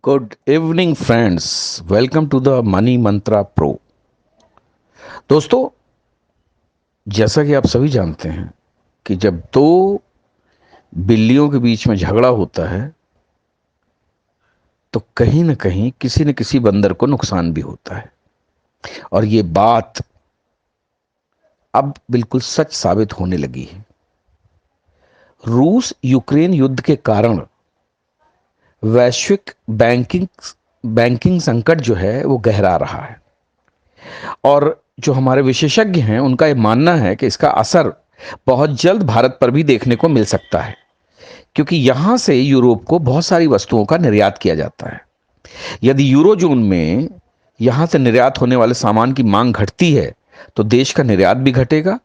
Good evening friends, welcome to the Money Mantra Pro. दोस्तों, जैसा कि आप सभी जानते हैं कि जब दो बिल्लियों के बीच में झगड़ा होता है तो कहीं ना कहीं किसी न किसी बंदर को नुकसान भी होता है। और ये बात अब बिल्कुल सच साबित होने लगी है। रूस यूक्रेन युद्ध के कारण वैश्विक बैंकिंग संकट जो है वो गहरा रहा है। और जो हमारे विशेषज्ञ हैं उनका ये मानना है कि इसका असर बहुत जल्द भारत पर भी देखने को मिल सकता है, क्योंकि यहां से यूरोप को बहुत सारी वस्तुओं का निर्यात किया जाता है। यदि यूरो जोन में यहां से निर्यात होने वाले सामान की मांग घटती है तो देश का निर्यात भी घटेगा।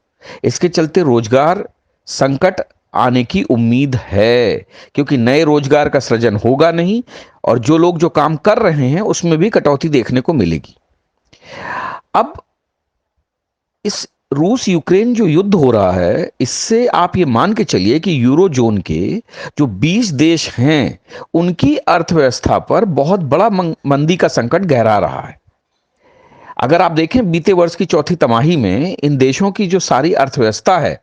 इसके चलते रोजगार संकट आने की उम्मीद है, क्योंकि नए रोजगार का सृजन होगा नहीं और जो लोग जो काम कर रहे हैं उसमें भी कटौती देखने को मिलेगी। अब इस रूस यूक्रेन जो युद्ध हो रहा है, इससे आप ये मान के चलिए कि यूरो जोन के जो 20 देश हैं उनकी अर्थव्यवस्था पर बहुत बड़ा मंदी का संकट गहरा रहा है। अगर आप देखें बीते वर्ष की चौथी तिमाही में इन देशों की जो सारी अर्थव्यवस्था है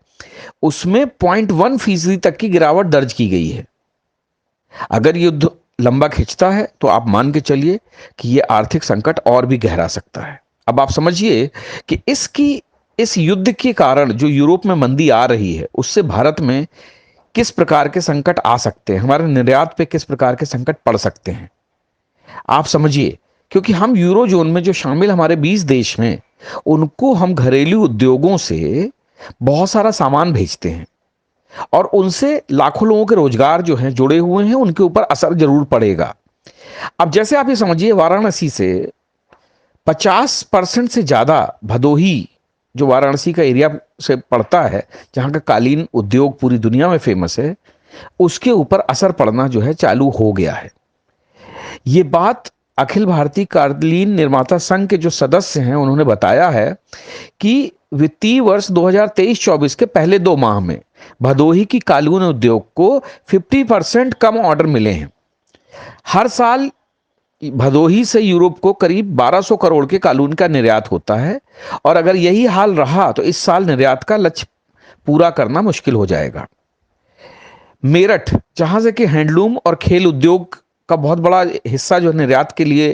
उसमें 0.1% तक की गिरावट दर्ज की गई है। अगर युद्ध लंबा खिंचता है तो आप मान के चलिए कि यह आर्थिक संकट और भी गहरा सकता है। अब आप समझिए कि इस युद्ध के कारण जो यूरोप में मंदी आ रही है उससे भारत में किस प्रकार के संकट आ सकते हैं, हमारे निर्यात पे किस प्रकार के संकट पड़ सकते हैं, आप समझिए। क्योंकि हम यूरो जोन में जो शामिल हमारे 20 देश हैं उनको हम घरेलू उद्योगों से बहुत सारा सामान भेजते हैं और उनसे लाखों लोगों के रोजगार जो हैं जुड़े हुए हैं, उनके ऊपर असर जरूर पड़ेगा। अब जैसे आप ये समझिए, वाराणसी से 50% से ज्यादा भदोही, जो वाराणसी का एरिया से पड़ता है जहां का कालीन उद्योग पूरी दुनिया में फेमस है, उसके ऊपर असर पड़ना जो है चालू हो गया है। ये बात अखिल भारतीय कालीन निर्माता संघ के जो सदस्य हैं उन्होंने बताया है कि वित्तीय वर्ष 2023-24 के पहले 2 माह में भदोही की कालीन उद्योग को 50% कम ऑर्डर मिले हैं। हर साल भदोही से यूरोप को करीब 1200 करोड़ के कालीन का निर्यात होता है और अगर यही हाल रहा तो इस साल निर्यात का लक्ष्य पूरा करना मुश्किल हो जाएगा। मेरठ, जहां से कि हैंडलूम और खेल उद्योग का बहुत बड़ा हिस्सा जो निर्यात के लिए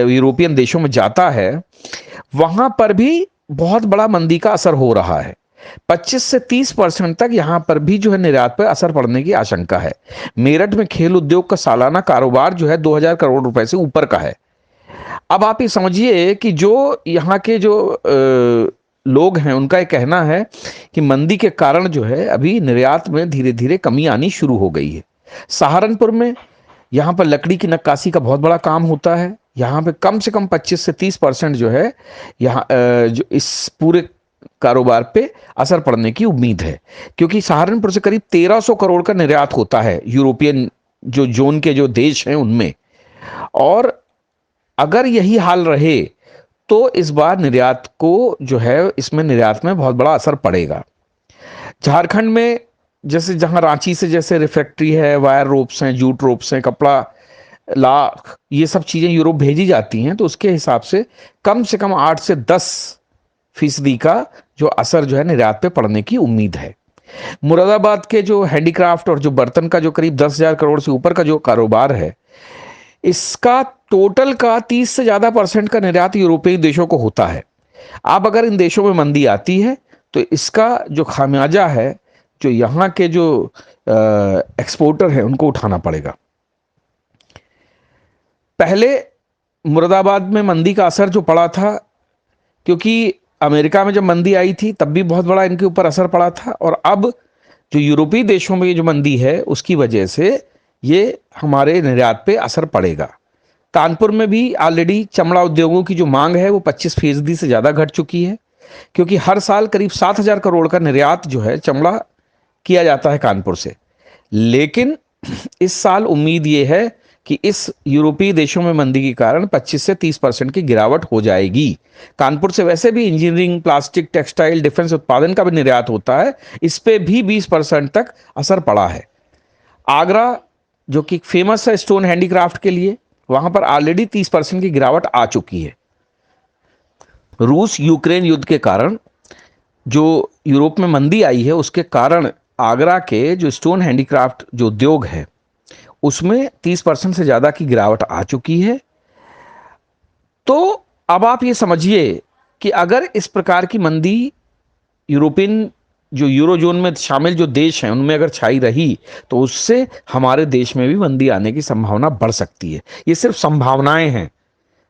यूरोपियन देशों में जाता है, वहां पर भी बहुत बड़ा मंदी का असर हो रहा है। 25 से 30% तक यहां पर भी जो है निर्यात पर असर पड़ने की आशंका है। मेरठ में खेल उद्योग का सालाना कारोबार जो है 2000 करोड़ रुपए से ऊपर का है। अब आप ये समझिए कि जो यहाँ के जो लोग हैं उनका ये कहना है कि मंदी के कारण जो है अभी निर्यात में धीरे धीरे कमी आनी शुरू हो गई है। सहारनपुर में यहाँ पर लकड़ी की नक्काशी का बहुत बड़ा काम होता है। यहाँ पे कम से कम 25 से 30% जो है यहाँ जो इस पूरे कारोबार पे असर पड़ने की उम्मीद है, क्योंकि सहारनपुर से करीब 1300 करोड़ का निर्यात होता है यूरोपियन जो जोन के जो देश हैं उनमें। और अगर यही हाल रहे तो इस बार निर्यात को जो है इसमें निर्यात में बहुत बड़ा असर पड़ेगा। झारखंड में जैसे जहां रांची से जैसे रिफैक्ट्री है, वायर रोप्स हैं, जूट रोप्स हैं, कपड़ा लाख, ये सब चीजें यूरोप भेजी जाती हैं, तो उसके हिसाब से कम 8 से 10% का जो असर जो है निर्यात पे पड़ने की उम्मीद है। मुरादाबाद के जो हैंडीक्राफ्ट और जो बर्तन का जो करीब 10,000 करोड़ से ऊपर का जो कारोबार है, इसका टोटल का 30 से ज्यादा परसेंट का निर्यात यूरोपीय देशों को होता है। अब अगर इन देशों में मंदी आती है तो इसका जो खामियाजा है जो यहाँ के जो एक्सपोर्टर है उनको उठाना पड़ेगा। पहले मुरादाबाद में मंदी का असर जो पड़ा था, क्योंकि अमेरिका में जब मंदी आई थी तब भी बहुत बड़ा इनके ऊपर असर पड़ा था, और अब जो यूरोपीय देशों में जो मंदी है उसकी वजह से ये हमारे निर्यात पे असर पड़ेगा। कानपुर में भी ऑलरेडी चमड़ा उद्योगों की जो मांग है वो 25% से ज्यादा घट चुकी है, क्योंकि हर साल करीब 7,000 करोड़ का निर्यात जो है चमड़ा किया जाता है कानपुर से। लेकिन इस साल उम्मीद ये है कि इस यूरोपीय देशों में मंदी के कारण 25 से 30% की गिरावट हो जाएगी। कानपुर से वैसे भी इंजीनियरिंग, प्लास्टिक, टेक्सटाइल, डिफेंस उत्पादन का भी निर्यात होता है, इस पे भी 20% तक असर पड़ा है। आगरा जो कि फेमस है स्टोन हैंडीक्राफ्ट के लिए, वहां पर ऑलरेडी 30% की गिरावट आ चुकी है। रूस यूक्रेन युद्ध के कारण जो यूरोप में मंदी आई है, उसके कारण आगरा के जो स्टोन हैंडीक्राफ्ट जो उद्योग है उसमें 30% से ज्यादा की गिरावट आ चुकी है। तो अब आप ये समझिए कि अगर इस प्रकार की मंदी यूरोपियन जो यूरोजोन में शामिल जो देश हैं उनमें अगर छाई रही, तो उससे हमारे देश में भी मंदी आने की संभावना बढ़ सकती है। ये सिर्फ संभावनाएं हैं,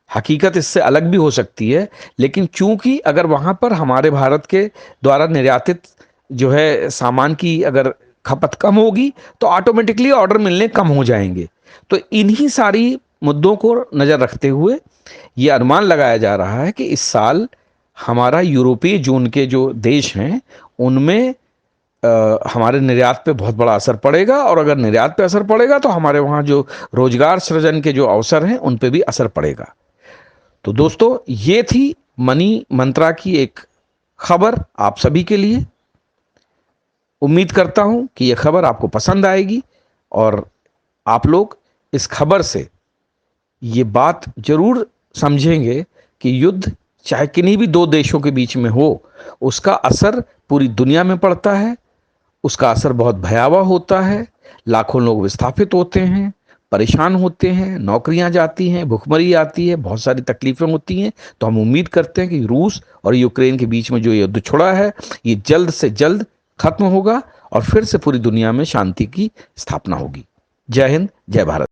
हकीकत इससे अलग भी हो सकती है। लेकिन चूंकि अगर वहां पर हमारे भारत के द्वारा निर्यातित जो है सामान की अगर खपत कम होगी, तो ऑटोमेटिकली ऑर्डर मिलने कम हो जाएंगे। तो इन्हीं सारी मुद्दों को नजर रखते हुए यह अनुमान लगाया जा रहा है कि इस साल हमारा यूरोपीय जोन के जो देश हैं उनमें हमारे निर्यात पे बहुत बड़ा असर पड़ेगा, और अगर निर्यात पे असर पड़ेगा तो हमारे वहाँ जो रोजगार सृजन के जो अवसर हैं उन पे भी असर पड़ेगा। तो दोस्तों, ये थी मनी मंत्रा की एक खबर आप सभी के लिए। उम्मीद करता हूं कि यह खबर आपको पसंद आएगी और आप लोग इस खबर से ये बात जरूर समझेंगे कि युद्ध चाहे किन्हीं भी दो देशों के बीच में हो, उसका असर पूरी दुनिया में पड़ता है। उसका असर बहुत भयावह होता है। लाखों लोग विस्थापित होते हैं, परेशान होते हैं, नौकरियां जाती हैं, भुखमरी आती है, बहुत सारी तकलीफें होती हैं। तो हम उम्मीद करते हैं कि रूस और यूक्रेन के बीच में जो युद्ध छिड़ा है, ये जल्द से जल्द खत्म होगा और फिर से पूरी दुनिया में शांति की स्थापना होगी। जय हिंद, जय भारत।